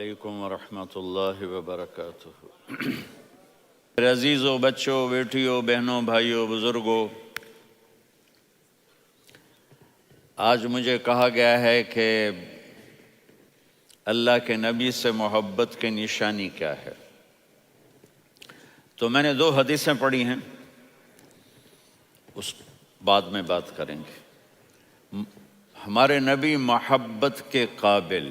علیکم ورحمۃ اللہ وبرکاتہ۔ میرے عزیزوں، بچوں، بیٹیوں، بہنوں، بھائیوں، بزرگوں، آج مجھے کہا گیا ہے کہ اللہ کے نبی سے محبت کی نشانی کیا ہے، تو میں نے 2 حدیثیں پڑھی ہیں، اس بعد میں بات کریں گے۔ ہمارے نبی محبت کے قابل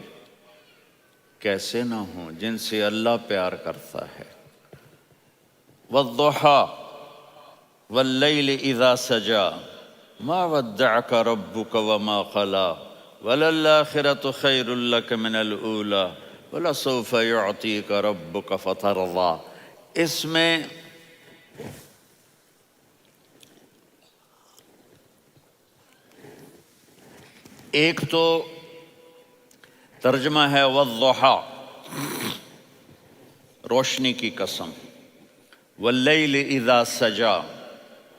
کیسے نہ ہوں جن سے اللہ پیار کرتا ہے۔ والضحیٰ واللیل اذا سجا ما ودعک ربک وما قلی وللآخرۃ خیر لک من الاولی ولسوف یعطیک ربک فترضی۔ اس میں ایک تو ترجمہ ہے والضحیٰ، روشنی کی قسم، واللیل اذا سجا،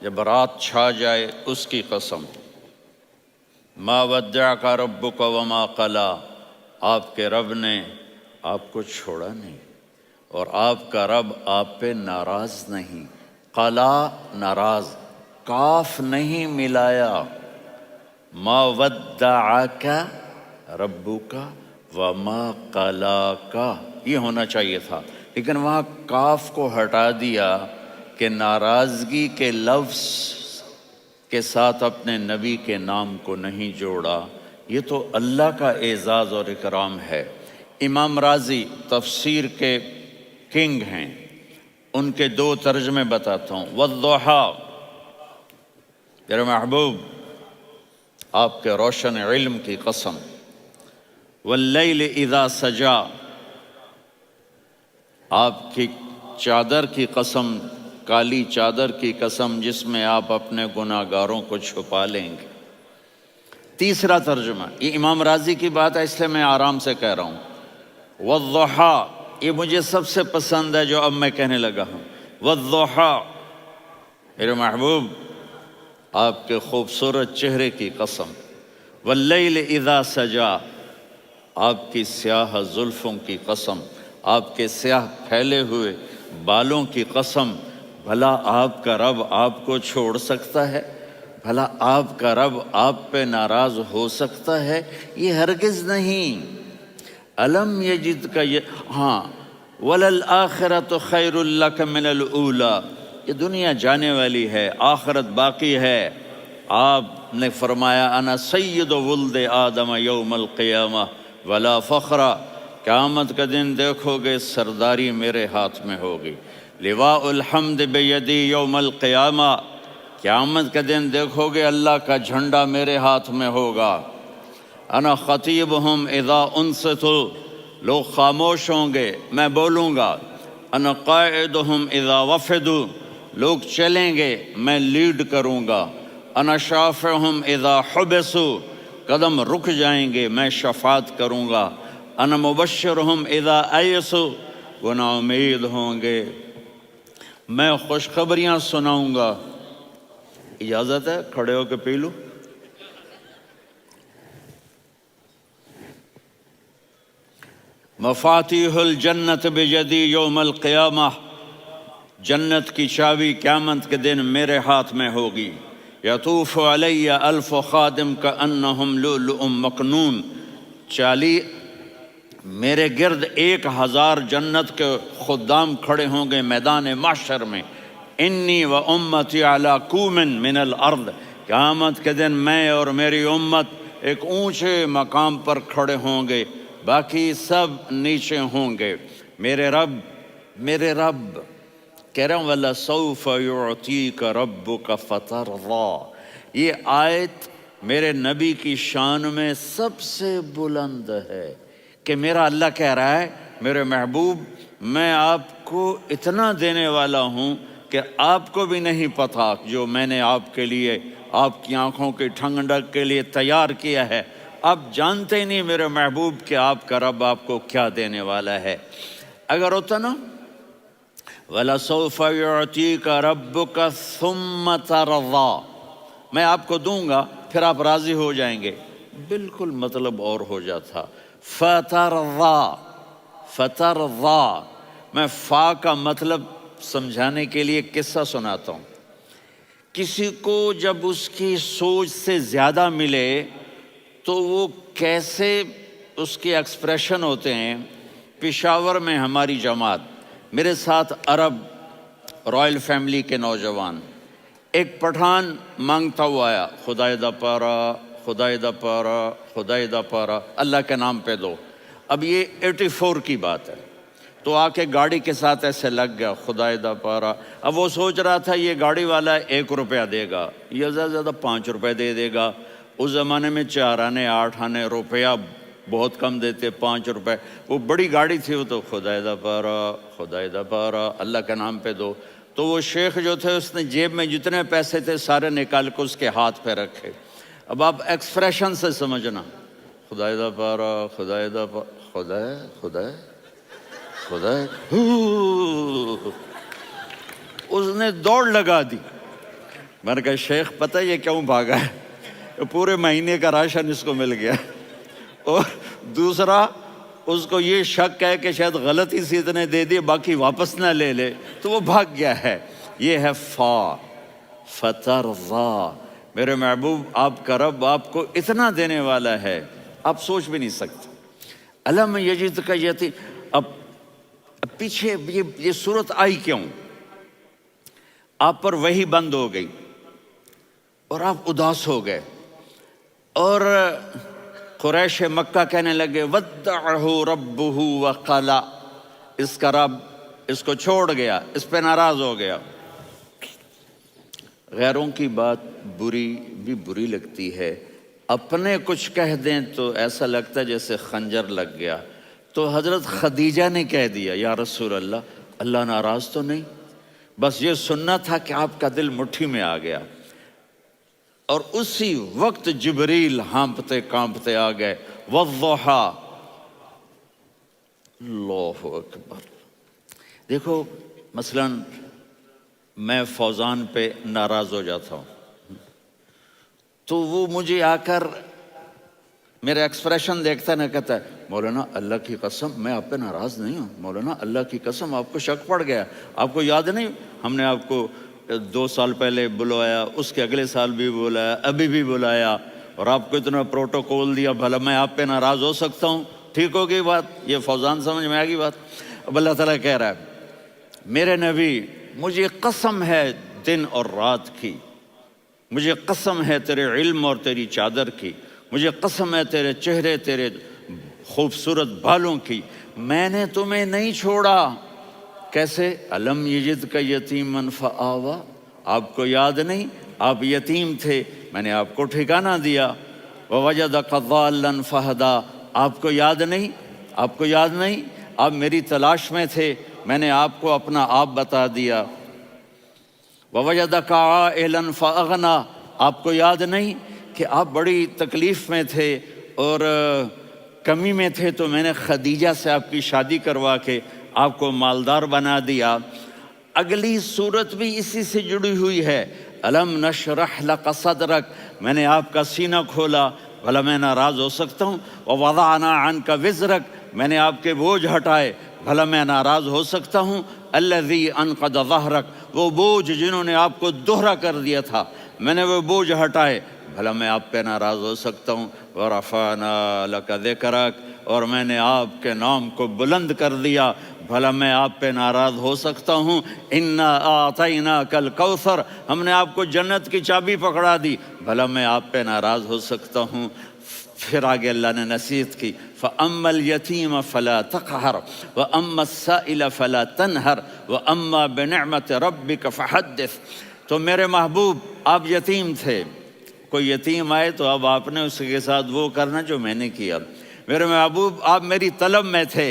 جب رات چھا جائے اس کی قسم، ما ودعک ربک وما قلی، آپ کے رب نے آپ کو چھوڑا نہیں اور آپ کا رب آپ پہ ناراض نہیں۔ قلا ناراض، کاف نہیں ملایا۔ ما ودعک ربک وما قلاک، یہ ہونا چاہیے تھا، لیکن وہاں کاف کو ہٹا دیا کہ ناراضگی کے لفظ کے ساتھ اپنے نبی کے نام کو نہیں جوڑا۔ یہ تو اللہ کا اعزاز اور اکرام ہے۔ امام راضی تفسیر کے کنگ ہیں، ان کے 2 ترجمے بتاتا ہوں۔ والضحیٰ، میرے محبوب آپ کے روشن علم کی قسم۔ واللیل اذا سجا، آپ کی چادر کی قسم، کالی چادر کی قسم جس میں آپ اپنے گناہ گاروں کو چھپا لیں گے۔ تیسرا ترجمہ، یہ امام راضی کی بات ہے اس لیے میں آرام سے کہہ رہا ہوں۔ والضحیٰ، یہ مجھے سب سے پسند ہے جو اب میں کہنے لگا ہوں۔ والضحیٰ، میرے محبوب آپ کے خوبصورت چہرے کی قسم۔ واللیل اذا سجا، آپ کی سیاہ زلفوں کی قسم، آپ کے سیاہ پھیلے ہوئے بالوں کی قسم۔ بھلا آپ کا رب آپ کو چھوڑ سکتا ہے؟ بھلا آپ کا رب آپ پہ ناراض ہو سکتا ہے؟ یہ ہرگز نہیں۔ الم یجد کا ہاں، وللآخرۃ خیر لک من الاولی، یہ دنیا جانے والی ہے، آخرت باقی ہے۔ آپ نے فرمایا انا سید ولد آدم یوم القیامہ ولا فخر، قیامت کا دن دیکھو گے سرداری میرے ہاتھ میں ہوگی۔ لواء الحمد بیدی یوم القیامہ، قیامت کا دن دیکھو گے اللہ کا جھنڈا میرے ہاتھ میں ہوگا۔ انا خطیبہم اذا انصتوا، لوگ خاموش ہوں گے میں بولوں گا۔ انا قائدہم اذا وفدوا، لوگ چلیں گے میں لیڈ کروں گا۔ انا شافعہم اذا حبسوا، قدم رک جائیں گے میں شفاعت کروں گا۔ انا مبشرہم اذا ایسوا، وہ نا امید ہوں گے میں خوشخبریاں سناؤں گا۔ اجازت ہے کھڑے ہو کے پی لوں؟ مفاتیح الجنت بیدی یوم القیامہ، جنت کی چابی قیامت کے دن میرے ہاتھ میں ہوگی۔ یطوف علی الف خادم کانہم لؤلؤ مکنون، میرے گرد 1000 جنت کے خدام کھڑے ہوں گے میدان محشر میں۔ انی و امتی علی کوم من الارض، قیامت کے دن میں اور میری امت ایک اونچے مقام پر کھڑے ہوں گے، باقی سب نیچے ہوں گے۔ میرے رب کہہ رہا ہوں وَلَسَوْفَ يُعْطِيكَ رَبُّكَ فَتَرْضَىٰ، یہ آیت میرے نبی کی شان میں سب سے بلند ہے کہ میرا اللہ کہہ رہا ہے میرے محبوب میں آپ کو اتنا دینے والا ہوں کہ آپ کو بھی نہیں پتا جو میں نے آپ کے لیے، آپ کی آنکھوں کی ٹھنڈک کے لیے تیار کیا ہے۔ آپ جانتے ہی نہیں میرے محبوب کہ آپ کا رب آپ کو کیا دینے والا ہے۔ اگر ہوتا نا وَلَسَوْفَ يُعْطِيكَ رَبُّكَ ثُمَّ تَرْضَىٰ، میں آپ کو دوں گا پھر آپ راضی ہو جائیں گے، بالکل مطلب اور ہو جاتا۔ فَتَرْضَىٰ، فترضا، میں فا کا مطلب سمجھانے کے لیے قصہ سناتا ہوں۔ کسی کو جب اس کی سوچ سے زیادہ ملے تو وہ کیسے اس کے ایکسپریشن ہوتے ہیں۔ پشاور میں ہماری جماعت، میرے ساتھ عرب رائل فیملی کے نوجوان، ایک پٹھان مانگتا ہوا آیا، خدائے دا پارا، خدائے دا پارا، خدائے دا پارا، اللہ کے نام پہ دو۔ اب یہ 84 کی بات ہے، تو آ کے گاڑی کے ساتھ ایسے لگ گیا، خدائے دا پارا۔ اب وہ سوچ رہا تھا یہ گاڑی والا 1 روپیہ دے گا، یہ زیادہ سے زیادہ 5 روپے دے دے گا۔ اس زمانے میں 4 آنے 8 آنے روپیہ بہت کم دیتے، 5 روپے۔ وہ بڑی گاڑی تھی، وہ تو خدائے دا پارا، خدائے دا پارا، اللہ کے نام پہ دو۔ تو وہ شیخ جو تھے اس نے جیب میں جتنے پیسے تھے سارے نکال کے اس کے ہاتھ پہ رکھے۔ اب آپ ایکسپریشن سے سمجھنا، خدائے دا پارا، خدائے دا پارا، خدائے خدائے خدائے، اس نے دوڑ لگا دی۔ میں نے کہا شیخ پتہ یہ کیوں بھاگا ہے؟ پورے مہینے کا راشن اس کو مل گیا، اور دوسرا اس کو یہ شک ہے کہ شاید غلطی سے اتنے دے دیے باقی واپس نہ لے لے، تو وہ بھاگ گیا ہے۔ یہ ہے فا، فترضا۔ میرے محبوب آپ کا رب آپ کو اتنا دینے والا ہے آپ سوچ بھی نہیں سکتے۔ الم یجد کا یتیم، اب پیچھے یہ صورت آئی کیوں؟ آپ پر وحی بند ہو گئی اور آپ اداس ہو گئے، اور قریش مکہ کہنے لگے ودعہ ربہ وقلا، اس کا رب اس کو چھوڑ گیا، اس پہ ناراض ہو گیا۔ غیروں کی بات بری لگتی ہے، اپنے کچھ کہہ دیں تو ایسا لگتا ہے جیسے خنجر لگ گیا۔ تو حضرت خدیجہ نے کہہ دیا یا رسول اللہ، اللہ ناراض تو نہیں؟ بس یہ سننا تھا کہ آپ کا دل مٹھی میں آ گیا۔ اور اسی وقت جبریل ہانپتے کانپتے آ گئے، والضحیٰ، اللہ اکبر۔ دیکھو مثلا میں فوزان پہ ناراض ہو جاتا ہوں تو وہ مجھے آ کر میرا ایکسپریشن دیکھتا نہ کہتا ہے مولانا اللہ کی قسم میں آپ پہ ناراض نہیں ہوں، مولانا اللہ کی قسم آپ کو شک پڑ گیا، آپ کو یاد نہیں ہم نے آپ کو 2 سال پہلے بلوایا، اس کے اگلے سال بھی بلایا، ابھی بھی بلایا، اور آپ کو اتنا پروٹوکول دیا، بھلا میں آپ پہ ناراض ہو سکتا ہوں؟ ٹھیک ہوگی بات؟ یہ فوزان سمجھ میں آ گئی بات؟ اب اللہ تعالیٰ کہہ رہا ہے میرے نبی مجھے قسم ہے دن اور رات کی، مجھے قسم ہے تیرے علم اور تیری چادر کی، مجھے قسم ہے تیرے چہرے تیرے خوبصورت بالوں کی، میں نے تمہیں نہیں چھوڑا۔ کیسے؟ الم یجد کا یتیما فآوا، آپ کو یاد نہیں آپ یتیم تھے، میں نے آپ کو ٹھکانہ دیا۔ ووجدک ضالا فہدا، آپ کو یاد نہیں، آپ کو یاد نہیں آپ میری تلاش میں تھے، میں نے آپ کو اپنا آپ بتا دیا۔ ووجدک عائلا فاغنا، آپ کو یاد نہیں کہ آپ بڑی تکلیف میں تھے اور کمی میں تھے، تو میں نے خدیجہ سے آپ کی شادی کروا کے آپ کو مالدار بنا دیا۔ اگلی صورت بھی اسی سے جڑی ہوئی ہے، الم نشرح لک صدرک، میں نے آپ کا سینہ کھولا، بھلا میں ناراض ہو سکتا ہوں؟ ووضعنا عنک وزرک، میں نے آپ کے بوجھ ہٹائے، بھلا میں ناراض ہو سکتا ہوں؟ الذی انقض ظہرک، وہ بوجھ جنہوں نے آپ کو دوہرا کر دیا تھا، میں نے وہ بوجھ ہٹائے، بھلا میں آپ پہ ناراض ہو سکتا ہوں؟ ورفعنا لک ذکرک، اور میں نے آپ کے نام کو بلند کر دیا، بھلا میں آپ پہ ناراض ہو سکتا ہوں؟ انا اعطیناک الکوثر، ہم نے آپ کو جنت کی چابی پکڑا دی، بھلا میں آپ پہ ناراض ہو سکتا ہوں؟ پھر آگے اللہ نے نصیحت کی، فَأَمَّا الْيَتِيمَ فَلَا تَقْهَرْ وَأَمَّا السَّائِلَ فَلَا تَنْهَرْ وَأَمَّا بِنِعْمَةِ رَبِّكَ فَحَدِّثْ۔ تو میرے محبوب آپ یتیم تھے، کوئی یتیم آئے تو اب آپ نے اس کے ساتھ وہ کرنا جو میں نے کیا۔ میرے محبوب آپ میری طلب میں تھے،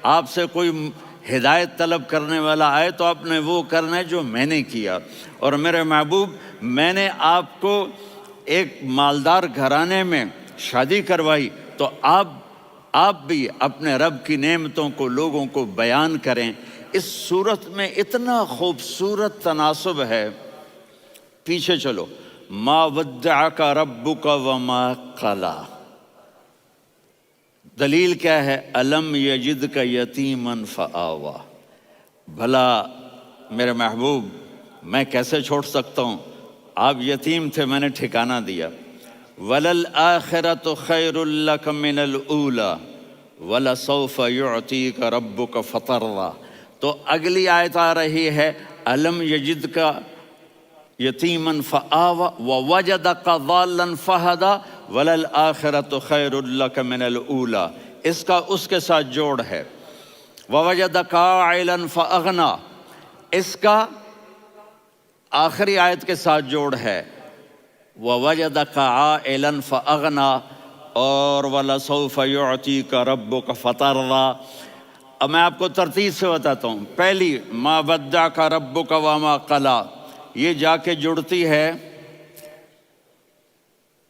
آپ سے کوئی ہدایت طلب کرنے والا آئے تو آپ نے وہ کرنا ہے جو میں نے کیا۔ اور میرے محبوب میں نے آپ کو ایک مالدار گھرانے میں شادی کروائی، تو آپ بھی اپنے رب کی نعمتوں کو لوگوں کو بیان کریں۔ اس صورت میں اتنا خوبصورت تناسب ہے، پیچھے چلو، ما ودعک ربک وما قلی، دلیل کیا ہے؟ الم یجد کا یتیمن فآوا، بھلا میرے محبوب میں کیسے چھوڑ سکتا ہوں؟ آپ یتیم تھے، میں نے ٹھکانہ دیا۔ وَلَلْآخِرَةُ خَيْرٌ لَكَ مِنَ الْأُولَى وَلَسَوْفَ يُعْطِيكَ رَبُّكَ فَتَرْضَىٰ۔ تو اگلی آیت آ رہی ہے الم یجد کا یتیمن فآوا ووجدک ضالا فہدا وللآخرۃ خیر لک من الاولی، اس کا اس کے ساتھ جوڑ ہے۔ ووجدک عائلا فاغنا، اس کا آخری آیت کے ساتھ جوڑ ہے۔ ووجدک عائلا فاغنا اور ولسوف یعطیک ربک فترضیٰ۔ اب میں آپ کو ترتیب سے بتاتا ہوں۔ پہلی ما ودعک ربک وما قلی، یہ جا کے جڑتی ہے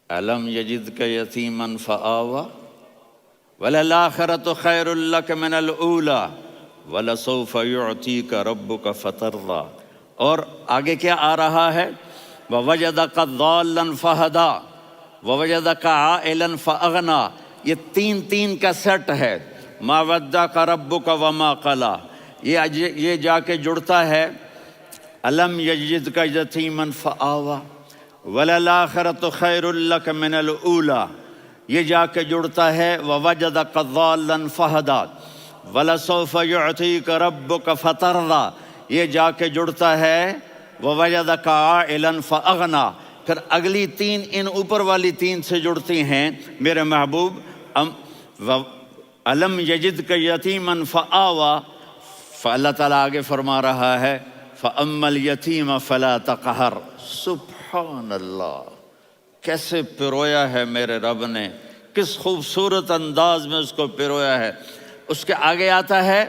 الم یجدک یتیما فآوا وللآخرۃ خیر لک من الاولی ولسوف یعطیک ربک فترضیٰ، اور آگے کیا آ رہا ہے؟ ووجدک ضالا فہدا ووجدک عائلا فاغنا، یہ تین تین کا سیٹ ہے۔ ما ودعک ربک وما قلی، یہ جا کے جڑتا ہے الم یجدک یتیما فآوا وللآخرۃ خیر لک من الاولی، یہ جا کے جڑتا ہے ووجدک ضالا فہدا ولسوف یعطیک ربک فترضیٰ، یہ جا کے جڑتا ہے ووجدک عائلا فاغنا۔ پھر اگلی تین ان اوپر والی تین سے جڑتی ہیں میرے محبوب۔ الم یجدک یتیما فآوا، فاللہ تعالیٰ آگے فرما رہا ہے فَأَمَّا الْيَتِيمَ فَلَا تَقْهَرْ۔ سبحان اللہ، کیسے پرویا ہے میرے رب نے، کس خوبصورت انداز میں اس کو پرویا ہے۔ اس کے آگے آتا ہے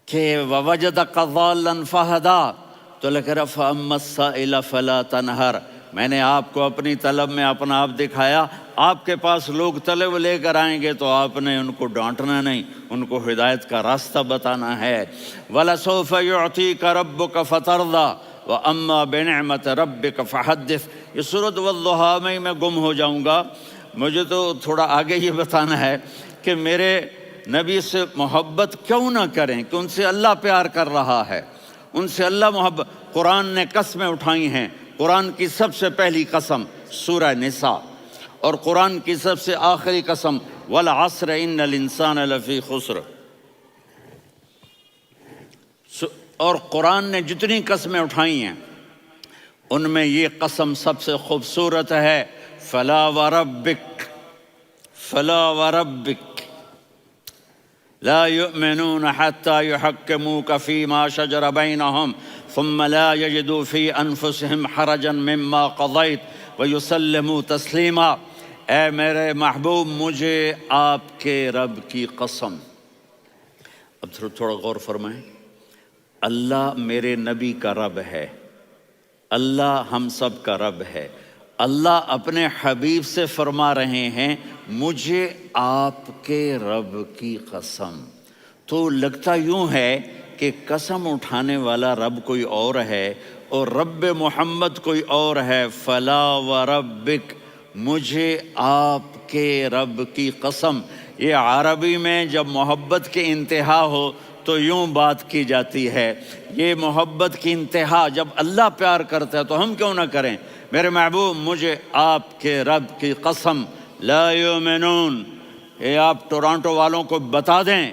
کہ وَوَجَدَكَ ضَالًّا فَهَدَىٰ، تو لکھ رہا فَأَمَّا السَّائِلَ فَلَا تَنْهَرْ، میں نے آپ کو اپنی طلب میں اپنا آپ دکھایا۔ آپ کے پاس لوگ طلب لے کر آئیں گے تو آپ نے ان کو ڈانٹنا نہیں، ان کو ہدایت کا راستہ بتانا ہے۔ وَلَسَوْفَ يُعْطِيكَ رَبُّكَ فَتَرْضَىٰ وَأَمَّا بِنِعْمَةِ رَبِّكَ فَحَدِّثْ۔ یہ سورۃ والضحیٰ میں گم ہو جاؤں گا، مجھے تو تھوڑا آگے یہ بتانا ہے کہ میرے نبی سے محبت کیوں نہ کریں، کہ ان سے اللہ پیار کر رہا ہے، ان سے اللہ محبت۔ قرآن نے قسمیں اٹھائی ہیں، قرآن کی سب سے پہلی قسم سورہ نساء، اور قرآن کی سب سے آخری قسم والعصر ان الانسان لفی خسر۔ اور قرآن نے جتنی قسمیں اٹھائی ہیں ان میں یہ قسم سب سے خوبصورت ہے، فلا وربک فلا وربک لا يؤمنون حتى يحكموك فيما شجر بينهم ثم لا يجدوا في انفسهم حرجا مما قضيت ويسلموا تسلیما۔ اے میرے محبوب، مجھے آپ کے رب کی قسم۔ اب تھوڑا غور فرمائیں، اللہ میرے نبی کا رب ہے، اللہ ہم سب کا رب ہے۔ اللہ اپنے حبیب سے فرما رہے ہیں مجھے آپ کے رب کی قسم۔ تو لگتا یوں ہے کہ قسم اٹھانے والا رب کوئی اور ہے اور رب محمد کوئی اور ہے۔ فلا وربک، مجھے آپ کے رب کی قسم۔ یہ عربی میں جب محبت کی انتہا ہو تو یوں بات کی جاتی ہے، یہ محبت کی انتہا جب اللہ پیار کرتا ہے تو ہم کیوں نہ کریں۔ میرے محبوب، مجھے آپ کے رب کی قسم، لا یؤمنون، یہ آپ ٹورانٹو والوں کو بتا دیں،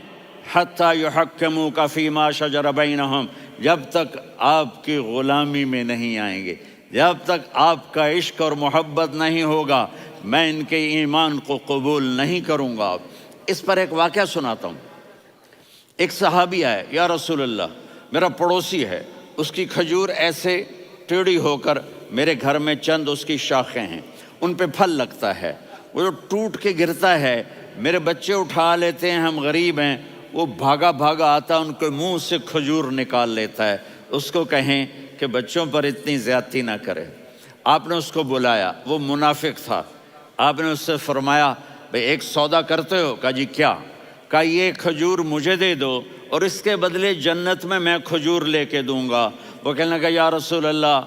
حتی یحکموک فیما شجر بینہم، جب تک آپ کی غلامی میں نہیں آئیں گے، جب تک آپ کا عشق اور محبت نہیں ہوگا، میں ان کے ایمان کو قبول نہیں کروں گا۔ اس پر ایک واقعہ سناتا ہوں۔ ایک صحابی آئے، یا رسول اللہ، میرا پڑوسی ہے، اس کی کھجور ایسے ٹیڑھی ہو کر میرے گھر میں چند اس کی شاخیں ہیں، ان پہ پھل لگتا ہے، وہ جو ٹوٹ کے گرتا ہے، میرے بچے اٹھا لیتے ہیں، ہم غریب ہیں، وہ بھاگا بھاگا آتا ان کے منہ سے کھجور نکال لیتا ہے۔ اس کو کہیں کہ بچوں پر اتنی زیادتی نہ کرے۔ آپ نے اس کو بلایا، وہ منافق تھا، آپ نے اس سے فرمایا بھئی ایک سودا کرتے ہو؟ کہا جی کیا؟ کہا یہ کھجور مجھے دے دو اور اس کے بدلے جنت میں کھجور لے کے دوں گا۔ وہ کہنے لگا یا رسول اللہ،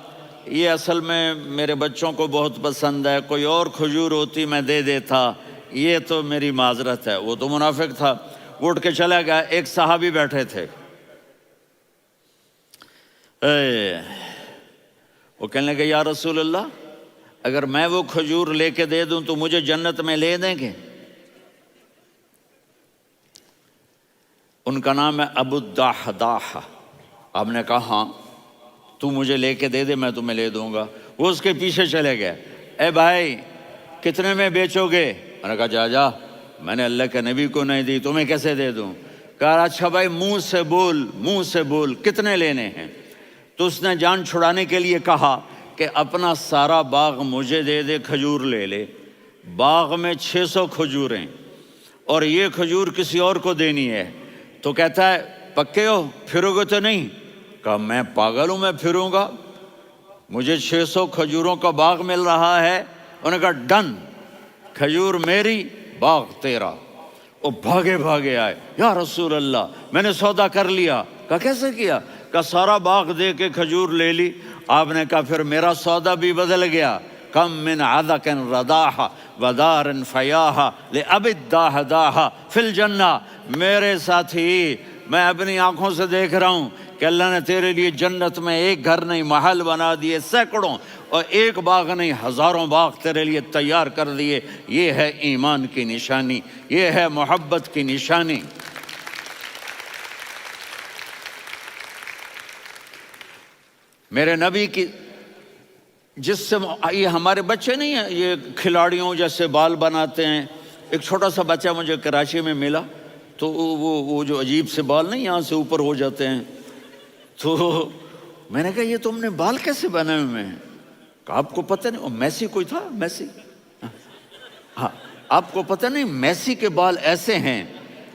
یہ اصل میں میرے بچوں کو بہت پسند ہے، کوئی اور کھجور ہوتی میں دے دیتا، یہ تو میری معذرت ہے، وہ تو منافق تھا، وہ اٹھ کے چلا گیا۔ ایک صحابی بیٹھے تھے، وہ کہنے لگے یا رسول اللہ، اگر میں وہ کھجور لے کے دے دوں تو مجھے جنت میں لے دیں گے؟ ان کا نام ہے ابو الدحداح۔ آپ نے کہا ہاں، تو مجھے لے کے دے دے، میں تمہیں لے دوں گا۔ وہ اس کے پیچھے چلے گئے، اے بھائی کتنے میں بیچو گے؟ میں نے کہا جا میں نے اللہ کے نبی کو نہیں دی، تمہیں کیسے دے دوں؟ کہا اچھا بھائی منہ سے بول کتنے لینے ہیں؟ تو اس نے جان چھڑانے کے لیے کہا کہ اپنا سارا باغ مجھے دے دے، کھجور لے لے۔ باغ میں 600 کھجوریں اور یہ کھجور کسی اور کو دینی ہے۔ تو کہتا ہے پکے ہو، پھرو گے تو نہیں؟ کہا میں پاگل ہوں، میں پھروں گا؟ مجھے 600 کھجوروں کا باغ مل رہا ہے۔ انہوں نے کہا ڈن، کھجور میری، باغ تیرا۔ وہ بھاگے آئے، یا رسول اللہ میں نے سودا کر لیا۔ کہا کیسے کیا؟ کہا سارا باغ دے کے کھجور لے لی۔ آپ نے کہا پھر میرا سودا بھی بدل گیا۔ کم من عذق رداح ودار فیاح لأبی الدحداح فی الجنہ۔ میرے ساتھی، میں اپنی آنکھوں سے دیکھ رہا ہوں کہ اللہ نے تیرے لیے جنت میں ایک گھر نہیں محل بنا دیے سینکڑوں، اور ایک باغ نہیں ہزاروں باغ تیرے لیے تیار کر دیے۔ یہ ہے ایمان کی نشانی، یہ ہے محبت کی نشانی۔ میرے نبی کی جس سے یہ ہمارے بچے نہیں ہیں، یہ کھلاڑیوں جیسے بال بناتے ہیں۔ ایک چھوٹا سا بچہ مجھے کراچی میں ملا، تو وہ جو عجیب سے بال نہیں یہاں سے اوپر ہو جاتے ہیں، تو میں نے کہا یہ تم نے بال کیسے بنائے ہوئے ہیں؟ کہا آپ کو پتہ نہیں، میسی کوئی تھا، میسی، ہاں آپ کو پتہ نہیں میسی کے بال ایسے ہیں؟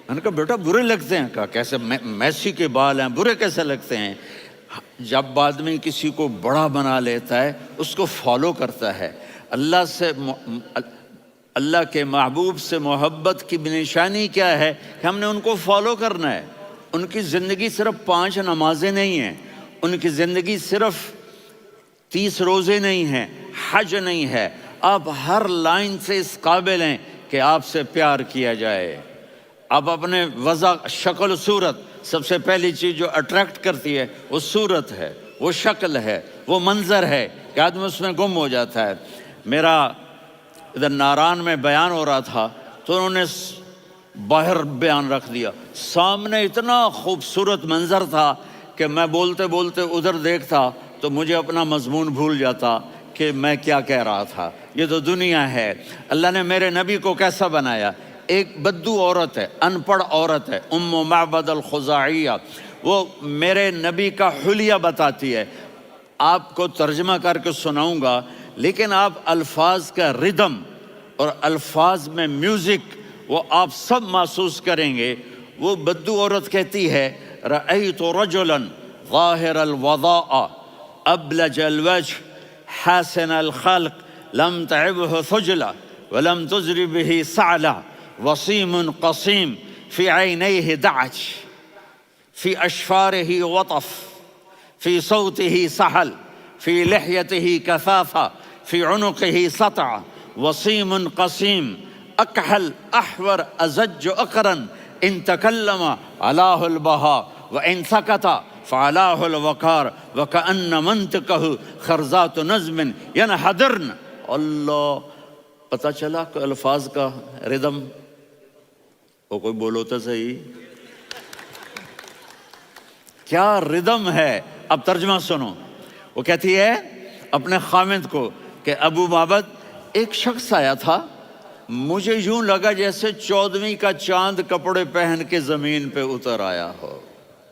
میں نے کہا بیٹا برے لگتے ہیں۔ کہا کیسے؟ میسی کے بال ہیں، برے کیسے لگتے ہیں؟ جب آدمی کسی کو بڑا بنا لیتا ہے اس کو فالو کرتا ہے۔ اللہ کے محبوب سے محبت کی نشانی کیا ہے کہ ہم نے ان کو فالو کرنا ہے۔ ان کی زندگی صرف 5 نمازیں نہیں ہیں، ان کی زندگی صرف 30 روزے نہیں ہیں، حج نہیں ہے۔ آپ ہر لائن سے اس قابل ہیں کہ آپ سے پیار کیا جائے۔ آپ اپنے وضع، شکل، صورت، سب سے پہلی چیز جو اٹریکٹ کرتی ہے وہ صورت ہے، وہ شکل ہے، وہ منظر ہے کہ آدمی اس میں گم ہو جاتا ہے۔ میرا ادھر ناران میں بیان ہو رہا تھا تو انہوں نے باہر بیان رکھ دیا، سامنے اتنا خوبصورت منظر تھا کہ میں بولتے بولتے ادھر دیکھتا تو مجھے اپنا مضمون بھول جاتا کہ میں کیا کہہ رہا تھا۔ یہ تو دنیا ہے۔ اللہ نے میرے نبی کو کیسا بنایا؟ ایک بدو عورت ہے، ان پڑھ عورت ہے، ام معبد الخزاعیہ، وہ میرے نبی کا حلیہ بتاتی ہے۔ آپ کو ترجمہ کر کے سناؤں گا، لیکن آپ الفاظ کا ردم اور الفاظ میں میوزک وہ آپ سب محسوس کریں گے۔ وہ بدو عورت کہتی ہے رأیت رجلا ظاہر الوضاء ابلج الوجه حاسن الخلق لم تعبه ثجلة ولم تزر به سعلة وصيم قصيم في عينيه دعج في أشفاره وطف في صوته سحل في لحيته كثافة في عنقه سطع وصيم قصيم أكحل أحور أزج أقرن إن تكلم علاه البهاء وإن سكت فعلاه الوقار وكأن منطقه خرزات نظم ينحدرن۔ اللہ، پتہ چلا کہ الفاظ کا ردم، وہ کوئی بولو تو صحیح، کیا ردم ہے۔ اب ترجمہ سنو۔ وہ کہتی ہے اپنے خامند کو کہ ابو معبد، ایک شخص آیا تھا، مجھے یوں لگا جیسے 14ویں کا چاند کپڑے پہن کے زمین پہ اتر آیا ہو۔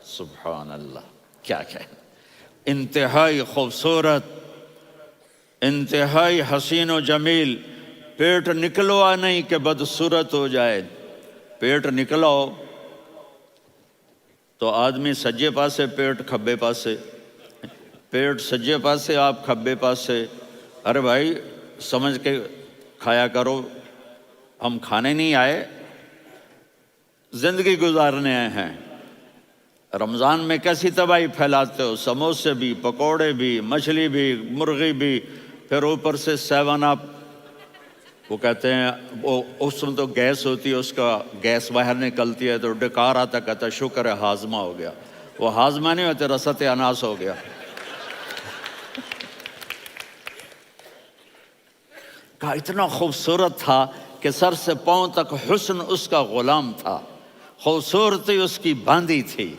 سبحان اللہ، کیا کہنا، انتہائی خوبصورت، انتہائی حسین و جمیل۔ پیٹ نکلوا نہیں کہ بدصورت ہو جائے، پیٹ نکلاؤ تو آدمی سجے پاسے پیٹ کھبے پاسے، پیٹ سجے پاسے آپ کھبے پاسے۔ ارے بھائی سمجھ کے کھایا کرو، ہم کھانے نہیں آئے، زندگی گزارنے آئے ہیں۔ رمضان میں کیسی تباہی پھیلاتے ہو، سموسے بھی، پکوڑے بھی، مچھلی بھی، مرغی بھی، پھر اوپر سے 7 اپ۔ وہ کہتے ہیں وہ اس میں تو گیس ہوتی ہے، اس کا گیس باہر نکلتی ہے تو ڈکار آتا، کہتا شکر ہے ہاضمہ ہو گیا. وہ ہاضمہ نہیں ہوتے، رسط اناس ہو گیا. کہا اتنا خوبصورت تھا کہ سر سے پاؤں تک حسن اس کا غلام تھا، خوبصورتی اس کی باندھی تھی،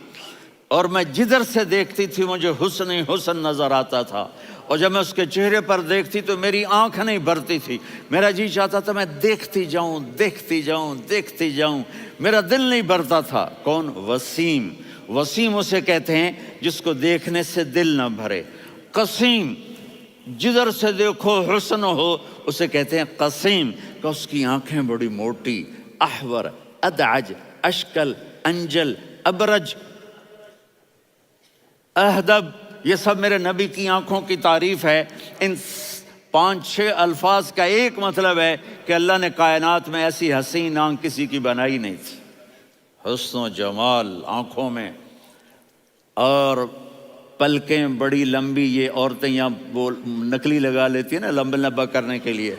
اور میں جدھر سے دیکھتی تھی مجھے حسن ہی حسن نظر آتا تھا. اور جب میں اس کے چہرے پر دیکھتی تو میری آنکھ نہیں بھرتی تھی، میرا جی چاہتا تھا میں دیکھتی جاؤں دیکھتی جاؤں دیکھتی جاؤں، میرا دل نہیں بھرتا تھا. کون؟ وسیم. وسیم اسے کہتے ہیں جس کو دیکھنے سے دل نہ بھرے. قسیم، جدھر سے دیکھو حسن ہو، اسے کہتے ہیں قسیم، کہ اس کی آنکھیں بڑی موٹی، احور، ادعج، اشکل، انجل، ابرج، اہدب، یہ سب میرے نبی کی آنکھوں کی تعریف ہے. ان 5-6 الفاظ کا ایک مطلب ہے کہ اللہ نے کائنات میں ایسی حسین آنکھ کسی کی بنائی نہیں تھی. حسن و جمال آنکھوں میں، اور پلکیں بڑی لمبی. یہ عورتیں یہاں وہ نکلی لگا لیتی ہیں نا لمبا لمبا کرنے کے لیے،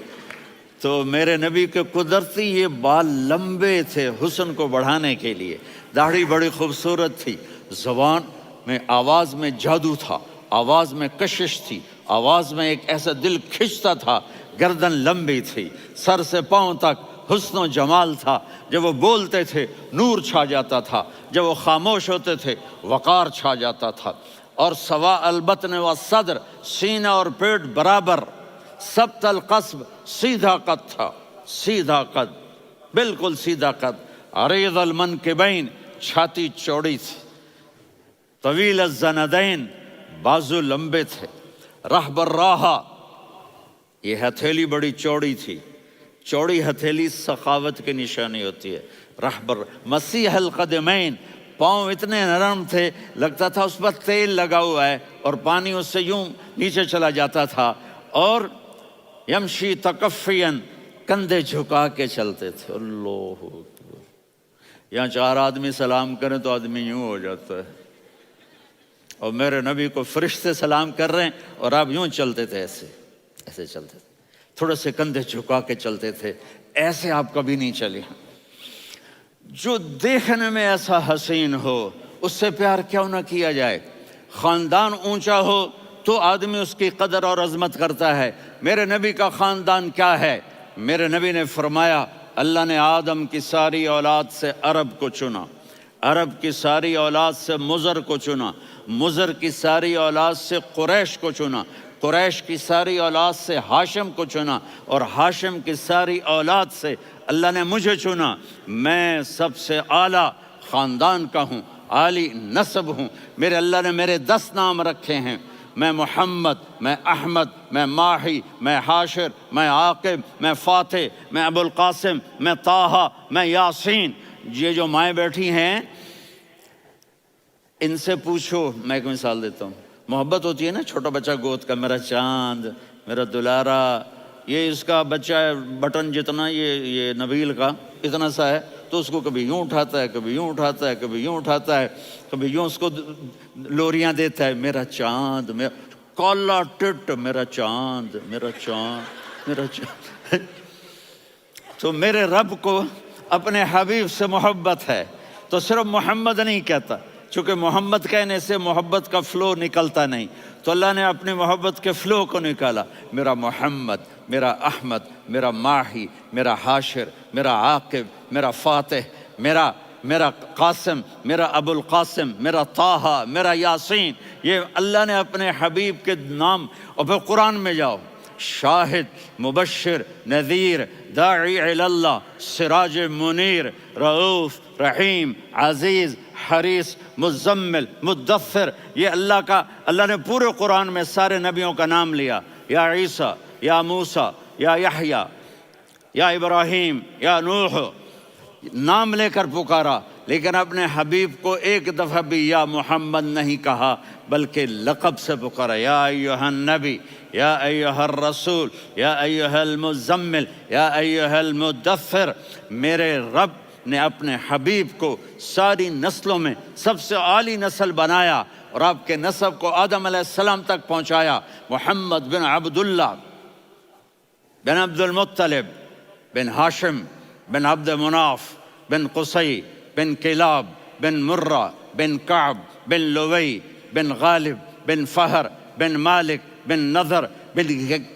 تو میرے نبی کے قدرتی یہ بال لمبے تھے حسن کو بڑھانے کے لیے. داڑھی بڑی خوبصورت تھی. زبان میں، آواز میں جادو تھا، آواز میں کشش تھی، آواز میں ایک ایسا دل کھنچتا تھا. گردن لمبی تھی، سر سے پاؤں تک حسن و جمال تھا. جب وہ بولتے تھے نور چھا جاتا تھا، جب وہ خاموش ہوتے تھے وقار چھا جاتا تھا. اور سوا البطن و صدر، سینہ اور پیٹ برابر، سبت القصب، سیدھا قد تھا، سیدھا قد، بالکل سیدھا قد. عریض المنکبین، چھاتی چوڑی تھی. طویل الزندین، بازو لمبے تھے. رحب الراحہ، یہ ہتھیلی بڑی چوڑی تھی. چوڑی ہتھیلی سخاوت کی نشانی ہوتی ہے. رحب مسیح القدمین، پاؤں اتنے نرم تھے لگتا تھا اس پر تیل لگا ہوا ہے اور پانی اس سے یوں نیچے چلا جاتا تھا. اور یمشی تکفین، کندھے جھکا کے چلتے تھے. اللہ اکبر. یہاں 4 آدمی سلام کریں تو آدمی یوں ہو جاتا ہے، اور میرے نبی کو فرشتے سلام کر رہے ہیں اور آپ یوں چلتے تھے، ایسے ایسے چلتے تھے، تھوڑے سے کندھے جھکا کے چلتے تھے. ایسے آپ کبھی نہیں چلے. جو دیکھنے میں ایسا حسین ہو اس سے پیار کیوں نہ کیا جائے. خاندان اونچا ہو تو آدمی اس کی قدر اور عظمت کرتا ہے. میرے نبی کا خاندان کیا ہے؟ میرے نبی نے فرمایا اللہ نے آدم کی ساری اولاد سے عرب کو چنا، عرب کی ساری اولاد سے مضر کو چنا، مضر کی ساری اولاد سے قریش کو چنا، قریش کی ساری اولاد سے ہاشم کو چنا، اور ہاشم کی ساری اولاد سے اللہ نے مجھے چنا. میں سب سے اعلیٰ خاندان کا ہوں، عالی نسب ہوں. میرے اللہ نے میرے 10 نام رکھے ہیں. میں محمد، میں احمد، میں ماہی، میں حاشر، میں عاقب، میں فاتح، میں ابو القاسم، میں طٰہٰ، میں یاسین. یہ جو مائیں بیٹھی ہیں ان سے پوچھو. میں ایک مثال دیتا ہوں. محبت ہوتی ہے نا، چھوٹا بچہ گود کا، میرا چاند، میرا دلارا. یہ اس کا بچہ ہے بٹن جتنا، یہ نبیل کا اتنا سا ہے، تو اس کو کبھی یوں اٹھاتا ہے، کبھی یوں اٹھاتا ہے، کبھی یوں اٹھاتا ہے، کبھی یوں اس کو لوریاں دیتا ہے. میرا چاند، میرا کالا ٹٹ، میرا چاند، میرا چاند، میرا چاند. تو میرے رب کو اپنے حبیب سے محبت ہے تو صرف محمد نہیں کہتا، چونکہ محمد کہنے سے محبت کا فلو نکلتا نہیں، تو اللہ نے اپنی محبت کے فلو کو نکالا. میرا محمد، میرا احمد، میرا ماہی، میرا حاشر، میرا عاقب، میرا فاتح، میرا قاسم، میرا ابو القاسم، میرا طٰہٰ، میرا یاسین. یہ اللہ نے اپنے حبیب کے نام. اور پھر قرآن میں جاؤ، شاہد، مبشر، نذیر، داعی الی اللہ، سراج منیر، رؤوف، رحیم، عزیز، حریص، مزمل، مدثر. یہ اللہ نے پورے قرآن میں سارے نبیوں کا نام لیا. یا عیسیٰ، یا موسیٰ، یا یحییٰ، یا ابراہیم، یا نوح، نام لے کر پکارا. لیکن اپنے حبیب کو ایک دفعہ بھی یا محمد نہیں کہا بلکہ لقب سے پکارا. یا ایھا النبی، یا ایھا الرسول، یا ایھا المزمل، یا ایھا المدثر. میرے رب نے اپنے حبیب کو ساری نسلوں میں سب سے عالی نسل بنایا اور آپ کے نسب کو آدم علیہ السلام تک پہنچایا. محمد بن عبداللہ بن عبد المطلب بن ہاشم بن عبد مناف بن قصی بن کلاب بن مرہ بن کعب بن لوی بن غالب بن فہر بن مالک بن نضر بن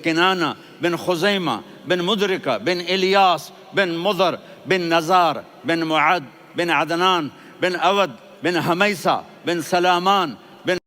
کنانہ بن خزیمہ بن مدرکہ بن الیاس بن مضر بن نزار بن معد بن عدنان بن اود بن حمیسہ بن سلامان بن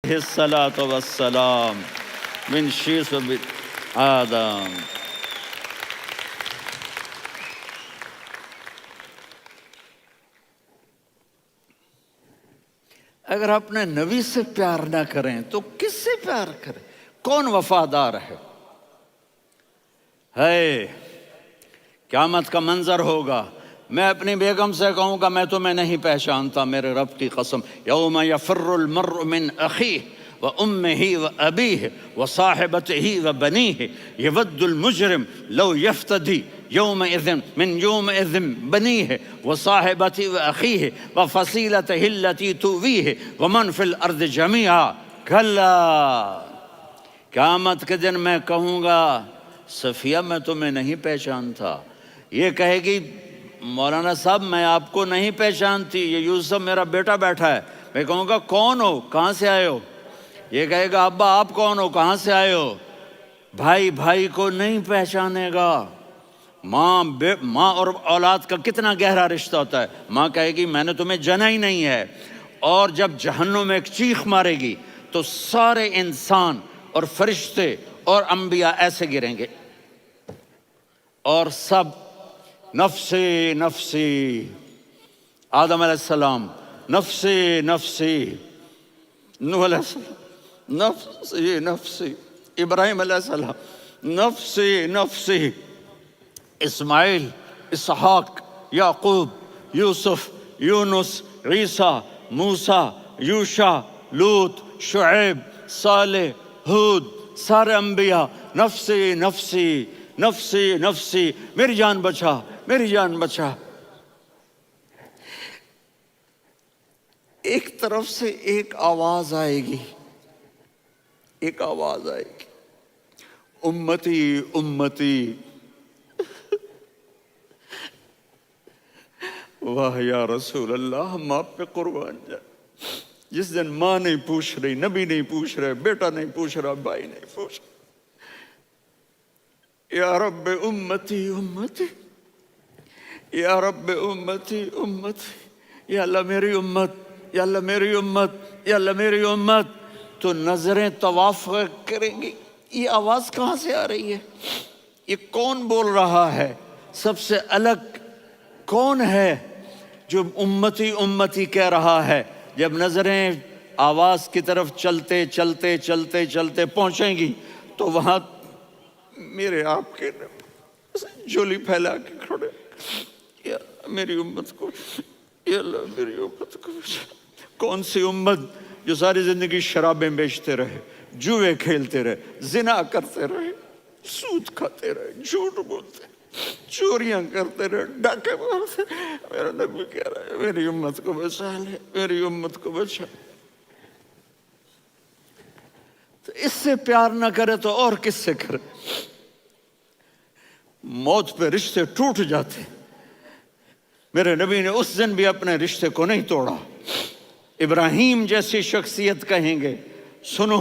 الصلاۃ والسلام من شیث آدم۔ اگر اپنے نبی سے پیار نہ کریں تو کس سے پیار کریں؟ کون وفادار ہے؟ قیامت کا منظر ہوگا، میں اپنی بیگم سے کہوں گا میں تمہیں نہیں پہچانتا، میرے رب کی قسم، یوم یفر المرء من اخیہ وامہ وابیہ وصاحبتہ وبنیہ یود المجرم لو یفتدی یومئذ من یومئذ بنیہ وصاحبتہ واخیہ وفصیلتہ التی تؤویہ ومن فی الارض جمیعا کلا۔ قیامت کے دن میں کہوں گا صفیہ میں تمہیں نہیں پہچانتا، یہ کہے گی مولانا صاحب میں آپ کو نہیں پہچانتی، یہ یوسف میرا بیٹا بیٹھا ہے۔ میں کہوں گا کون ہو، کہاں سے آئے ہو؟ یہ کہے گا ابا آپ کون ہو، کہاں سے آئے ہو؟ بھائی بھائی کو نہیں پہچانے گا۔ ماں اور اولاد کا کتنا گہرا رشتہ ہوتا ہے، ماں کہے گی میں نے تمہیں جنا ہی نہیں ہے، اور جب جہنم میں ایک چیخ مارے گی تو سارے انسان اور فرشتے اور انبیاء ایسے گریں گے اور سب نفسی نفسی، آدم علیہ السلام نفسی نفسی، نوح علیہ السلام نفسی نفسی، ابراہیم علیہ السلام نفسی نفسی، اسماعیل، اسحاق، یعقوب، یوسف، یونس، عیسیٰ، موسیٰ، یوشع، لوط، شعیب، صالح، ہود، سارے انبیاء نفسی نفسی نفسی نفسی، میری جان بچا میری جان بچا۔ ایک طرف سے ایک آواز آئے گی، ایک آواز آئے گی، امتی امتی۔ واہ یا رسول اللہ، ہم آپ پہ قربان جائیں۔ جس دن ماں نہیں پوچھ رہی، نبی نہیں پوچھ رہے، بیٹا نہیں پوچھ رہا، بھائی نہیں پوچھ رہا، یا رب امتی امتی، یا رب امتی امتی، یا اللہ میری امت، یا اللہ میری امت، یا اللہ میری امت، تو نظریں طواف کریں گی۔ یہ آواز کہاں سے آ رہی ہے؟ یہ کون بول رہا ہے؟ سب سے الگ کون ہے جو امتی امتی کہہ رہا ہے؟ جب نظریں آواز کی طرف چلتے چلتے چلتے چلتے پہنچیں گی تو وہاں میرے آپ کے جھولی پھیلا کے کھڑے، یا میری امت کو، یا اللہ میری امت کو۔ کون سی امت جو ساری زندگی شرابیں بیچتے رہے، جوئے کھیلتے رہے، زنا کرتے رہے، سود کھاتے رہے، جھوٹ بولتے رہے، چوریاں کرتے رہے، ڈاکے مارتے رہے؟ میرا نبی کہہ رہا ہے میری امت کو بچا لے، میری امت کو بچا۔ تو اس سے پیار نہ کرے تو اور کس سے کرے؟ موت پہ رشتے ٹوٹ جاتے، میرے نبی نے اس دن بھی اپنے رشتے کو نہیں توڑا۔ ابراہیم جیسی شخصیت کہیں گے سنو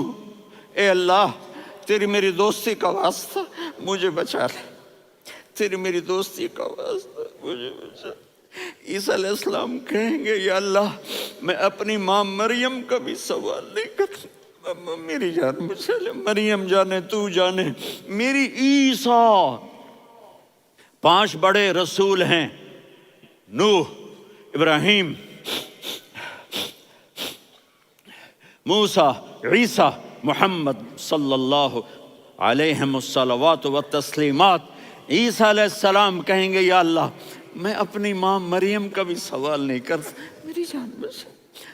اے اللہ تیری میری دوستی کا واسطہ مجھے بچا لے، تیری میری دوستی کا واسطہ مجھے بچا۔ عیسیٰ علیہ السلام کہیں گے یا اللہ میں اپنی ماں مریم کا بھی سوال نہیں کرتا، میری جان بچا لے، مریم جانے تو جانے، میری عیسیٰ 5 بڑے رسول ہیں، نوح، ابراہیم، موسیٰ، عیسیٰ، محمد صلی اللہ علیہ الصلوات والتسلیمات۔ عیسیٰ علیہ السلام کہیں گے یا اللہ میں اپنی ماں مریم کا بھی سوال نہیں کرتا، میری جان بچا۔